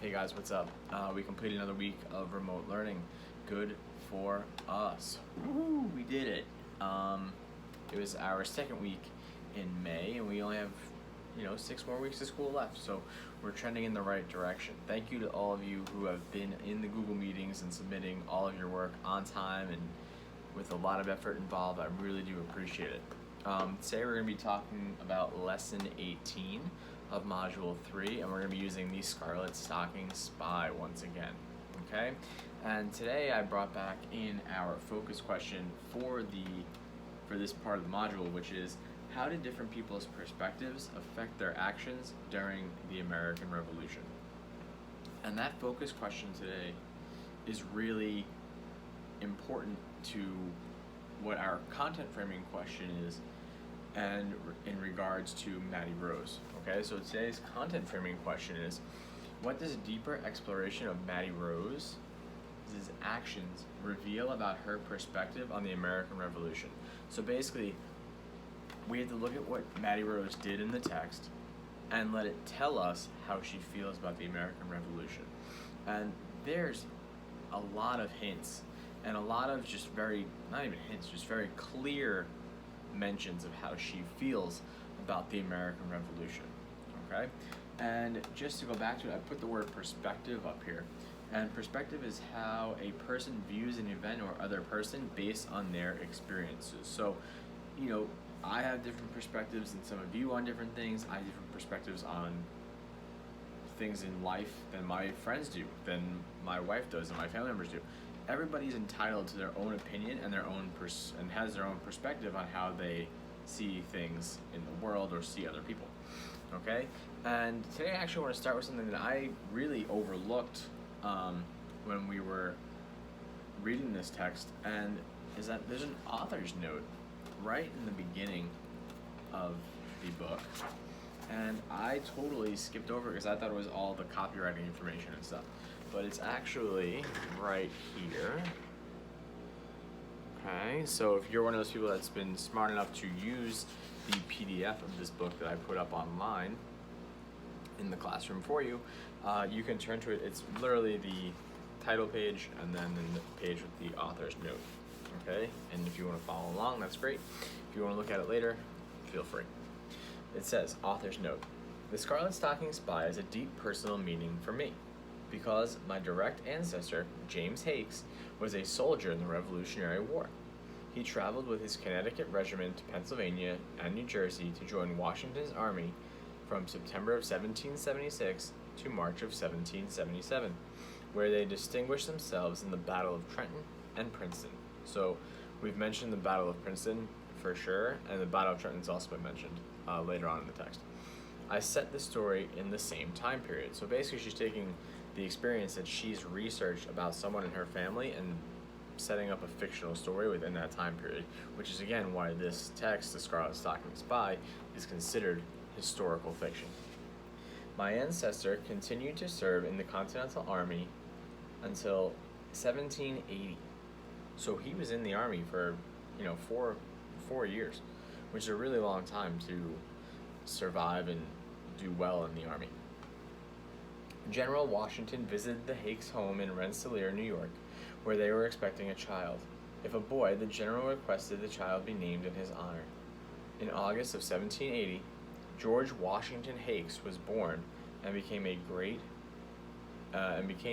Hey guys, what's up? We completed another week of remote learning. Good for us. Woohoo, we did it. It was our second week in May, and we only have 6 more weeks of school left. So we're trending in the right direction. Thank you to all of you who have been in the Google meetings and submitting all of your work on time and with a lot of effort involved. I really do appreciate it. Today we're going to be talking about lesson 18 of module 3, and we're going to be using the Scarlet Stocking Spy once again. Okay, and today I brought back in our focus question for this part of the module, which is, how did different people's perspectives affect their actions during the American Revolution? And that focus question today is really important to what our content framing question is, and in regards to Maddy Rose. Okay, so today's content framing question is, what does a deeper exploration of Maddy Rose's actions reveal about her perspective on the American Revolution? So basically, we have to look at what Maddy Rose did in the text and let it tell us how she feels about the American Revolution. And there's a lot of hints and a lot of just not even hints, just very clear mentions of how she feels about the American Revolution. Okay? And just to go back to it, I put the word perspective up here. And perspective is how a person views an event or other person based on their experiences. So, I have different perspectives than some of you on different things. I have different perspectives on things in life than my friends do, than my wife does, and my family members do. Everybody's entitled to their own opinion and and has their own perspective on how they see things in the world or see other people. Okay? And today I actually want to start with something that I really overlooked when we were reading this text, and is that there's an author's note right in the beginning of the book, and I totally skipped over it because I thought it was all the copywriting information and stuff, but it's actually right here. Okay, so if you're one of those people that's been smart enough to use the PDF of this book that I put up online in the classroom for you, you can turn to it. It's literally the title page and then the page with the author's note. Okay, and if you want to follow along, that's great. If you want to look at it later, feel free. It says, author's note: the Scarlet Stocking Spy has a deep personal meaning for me, because my direct ancestor, James Hakes, was a soldier in the Revolutionary War. He traveled with his Connecticut regiment to Pennsylvania and New Jersey to join Washington's army from September of 1776 to March of 1777, where they distinguished themselves in the Battle of Trenton and Princeton. So we've mentioned the Battle of Princeton for sure, and the Battle of Trenton's also been mentioned later on in the text. I set the story in the same time period. So basically she's taking the experience that she's researched about someone in her family and setting up a fictional story within that time period, which is again why this text, The Scarlet Stocking Spy, is considered historical fiction. My ancestor continued to serve in the Continental Army until 1780. So he was in the army for, 4 years, which is a really long time to survive and do well in the army. General Washington visited the Hakes home in Rensselaer, New York, where they were expecting a child. If a boy, the general requested the child be named in his honor. In August of 1780, George Washington Hakes was born and became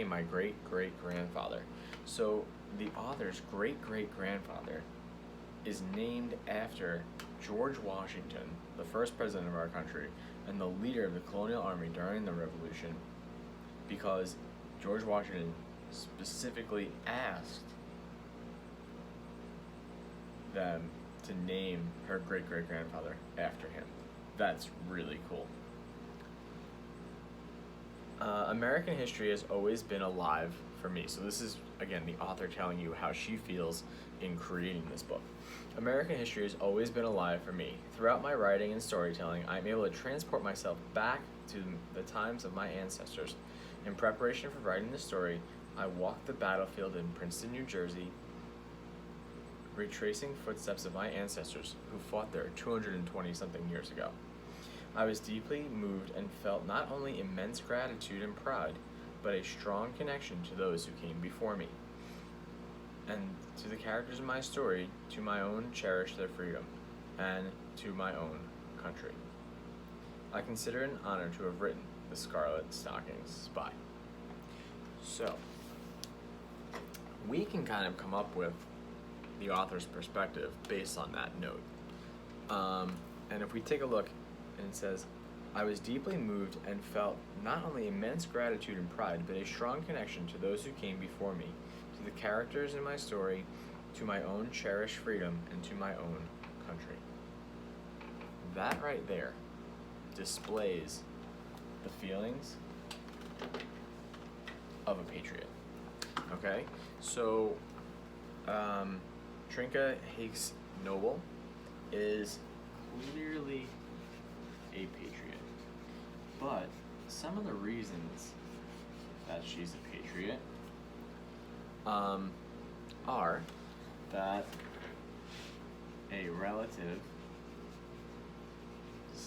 my great-great-grandfather. So the author's great-great-grandfather is named after George Washington, the first president of our country and the leader of the colonial army during the Revolution, because George Washington specifically asked them to name her great-great-grandfather after him. That's really cool. American history has always been alive for me. So this is, again, the author telling you how she feels in creating this book. American history has always been alive for me. Throughout my writing and storytelling, I'm able to transport myself back to the times of my ancestors. In preparation for writing the story, I walked the battlefield in Princeton, New Jersey, retracing footsteps of my ancestors who fought there 220-something years ago. I was deeply moved and felt not only immense gratitude and pride, but a strong connection to those who came before me, and to the characters in my story, to my own cherish their freedom, and to my own country. I consider it an honor to have written the Scarlet Stocking Spy. So, we can kind of come up with the author's perspective based on that note. And if we take a look, and it says, I was deeply moved and felt not only immense gratitude and pride, but a strong connection to those who came before me, to the characters in my story, to my own cherished freedom, and to my own country. That right there displays the feelings of a patriot. Okay? So, Trinka Hakes Noble is clearly a patriot. But some of the reasons that she's a patriot are that a relative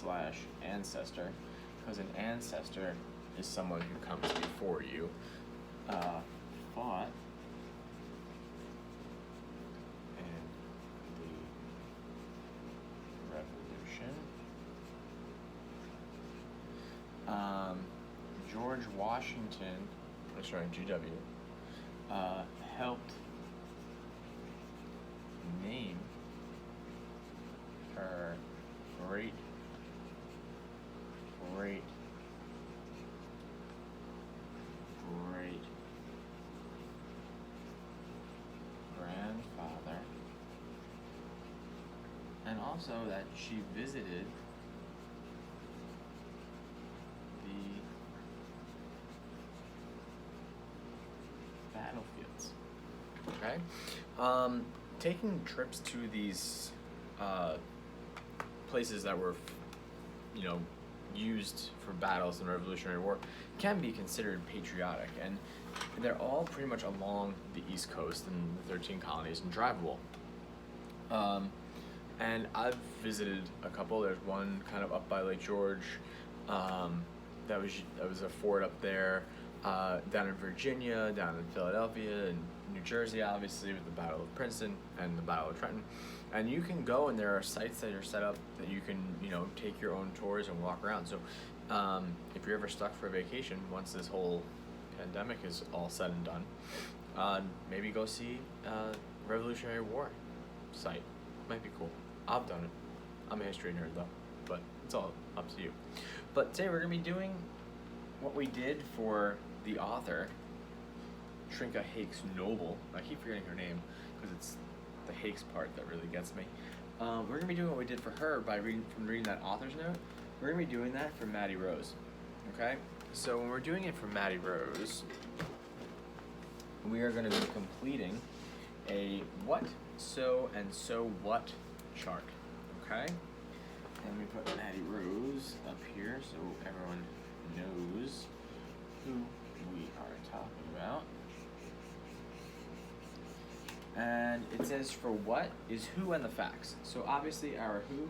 / ancestor, because an ancestor is someone who comes before you, fought in the Revolution. George Washington, GW, helped name her great grandfather, and also that she visited the battlefields. Okay? Taking trips to these places that were, used for battles in the Revolutionary War can be considered patriotic, and they're all pretty much along the East Coast and the 13 colonies and drivable. And I've visited a couple. There's one kind of up by Lake George. That was a fort up there. Down in Virginia, down in Philadelphia, and New Jersey, obviously, with the Battle of Princeton and the Battle of Trenton. And you can go, and there are sites that are set up that you can, take your own tours and walk around. So if you're ever stuck for a vacation, once this whole pandemic is all said and done, maybe go see a Revolutionary War site. Might be cool. I've done it. I'm a history nerd, though, but it's all up to you. But today we're going to be doing what we did for the author, Trinka Hakes Noble. I keep forgetting her name because it's the Hakes part that really gets me. We're going to be doing what we did for her by reading that author's note. We're going to be doing that for Maddy Rose. Okay? So when we're doing it for Maddy Rose, we are going to be completing a what, so, and so what chart. Okay? And we put Maddy Rose up here so everyone knows who we are talking about. And it says for what is who and the facts. So obviously our who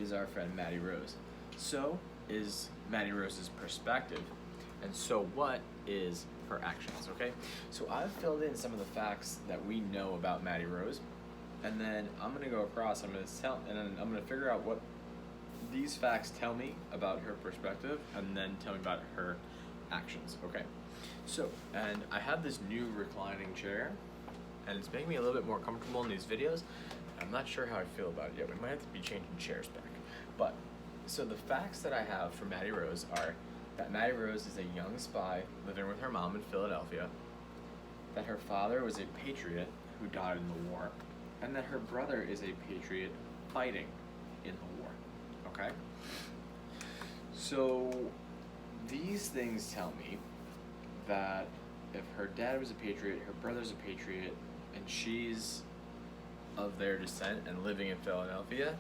is our friend Maddy Rose. So is Maddy Rose's perspective. And so what is her actions, okay? So I've filled in some of the facts that we know about Maddy Rose. And then I'm going to go across, and then I'm going to figure out what these facts tell me about her perspective, and then tell me about her actions, okay? So, and I have this new reclining chair, and it's making me a little bit more comfortable in these videos. I'm not sure how I feel about it yet. We might have to be changing chairs back. But, so the facts that I have for Maddy Rose are that Maddy Rose is a young spy living with her mom in Philadelphia, that her father was a patriot who died in the war, and that her brother is a patriot fighting in the war. Okay? So these things tell me that if her dad was a patriot, her brother's a patriot, and she's of their descent and living in Philadelphia,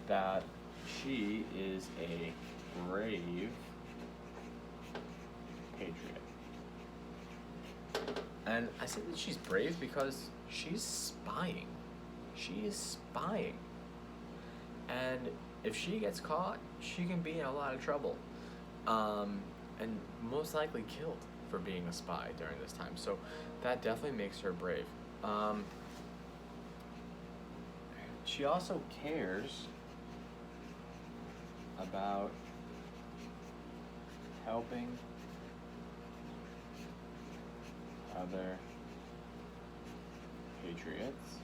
that she is a brave patriot. And I say that she's brave because she's spying. She is spying. And if she gets caught, she can be in a lot of trouble. And most likely killed for being a spy during this time. So that definitely makes her brave. She also cares about helping other patriots,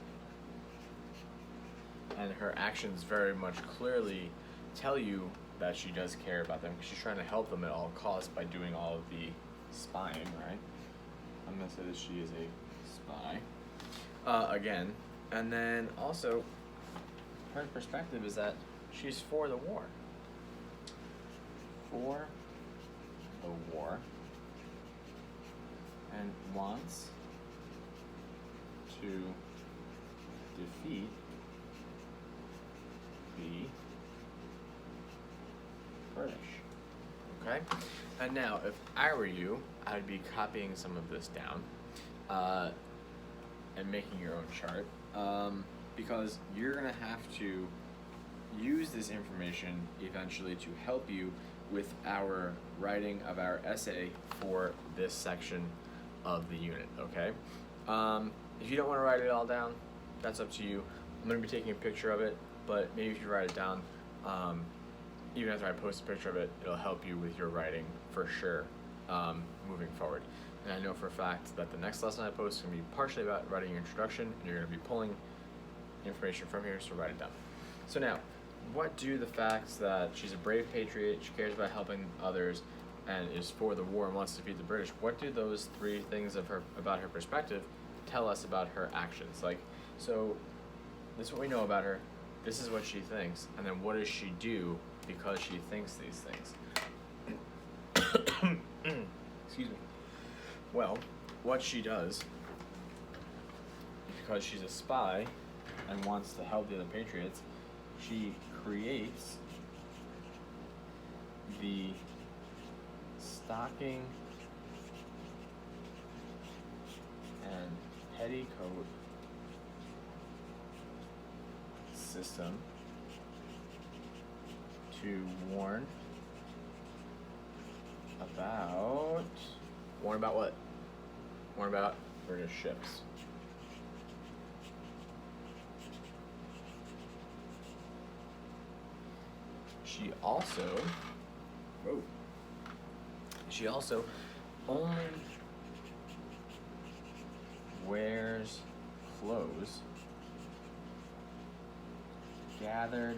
and her actions very much clearly tell you that she does care about them, because she's trying to help them at all costs by doing all of the spying, right? I'm gonna say that she is a spy again. And then also her perspective is that she's for the war. For the war. And wants to defeat the British. Okay? And now, if I were you, I'd be copying some of this down and making your own chart, because you're going to have to use this information eventually to help you with our writing of our essay for this section of the unit, okay? If you don't want to write it all down, that's up to you. I'm going to be taking a picture of it, but maybe if you write it down, even after I post a picture of it, it'll help you with your writing for sure, moving forward. And I know for a fact that the next lesson I post is going to be partially about writing your introduction, and you're going to be pulling information from here, so write it down. So now, what do the facts that she's a brave patriot, she cares about helping others, and is for the war and wants to defeat the British, what do those three things about her perspective tell us about her actions? Like, so this is what we know about her, this is what she thinks, and then what does she do because she thinks these things? Excuse me. Well, what she does, because she's a spy and wants to help the other patriots, she creates the stocking and petticoat system to warn about what? Warn about British ships. She also only wears clothes gathered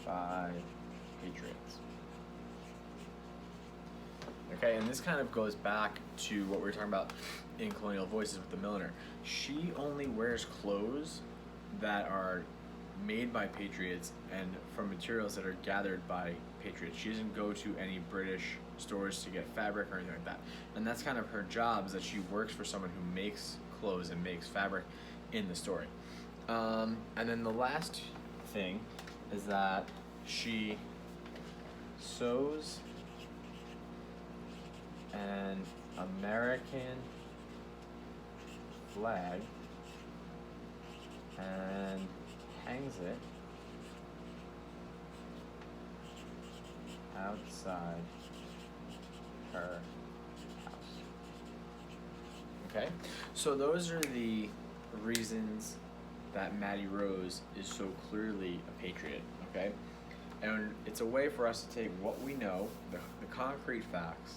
by patriots. Okay, and this kind of goes back to what we were talking about in Colonial Voices with the milliner. She only wears clothes that are made by patriots and from materials that are gathered by patriots. She doesn't go to any British stores to get fabric or anything like that. And that's kind of her job, is that she works for someone who makes clothes and makes fabric in the story. And then the last thing is that she sews an American flag and hangs it outside her house. Okay, so those are the reasons that Maddy Rose is so clearly a patriot, okay? And it's a way for us to take what we know, the concrete facts,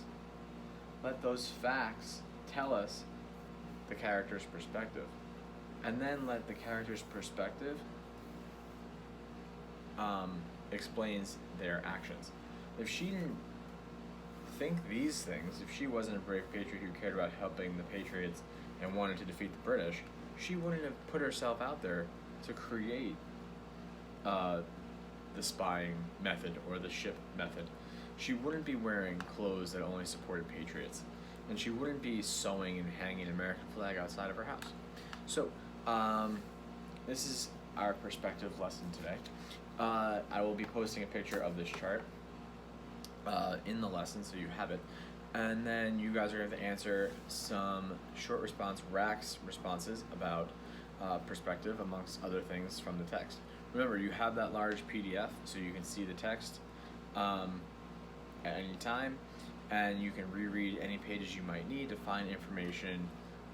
let those facts tell us the character's perspective, and then let the character's perspective explains their actions. If she didn't think these things, if she wasn't a brave patriot who cared about helping the patriots and wanted to defeat the British, she wouldn't have put herself out there to create the spying method or the ship method. She wouldn't be wearing clothes that only supported patriots, and she wouldn't be sewing and hanging an American flag outside of her house. So this is our perspective lesson today. I will be posting a picture of this chart in the lesson, so you have it. And then you guys are going to have to answer some short response RACS responses about perspective, amongst other things from the text. Remember, you have that large PDF, so you can see the text at any time, and you can reread any pages you might need to find information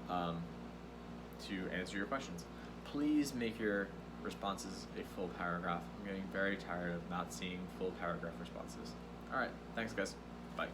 to answer your questions. Please make your responses a full paragraph. I'm getting very tired of not seeing full paragraph responses. Alright, thanks guys. Bye.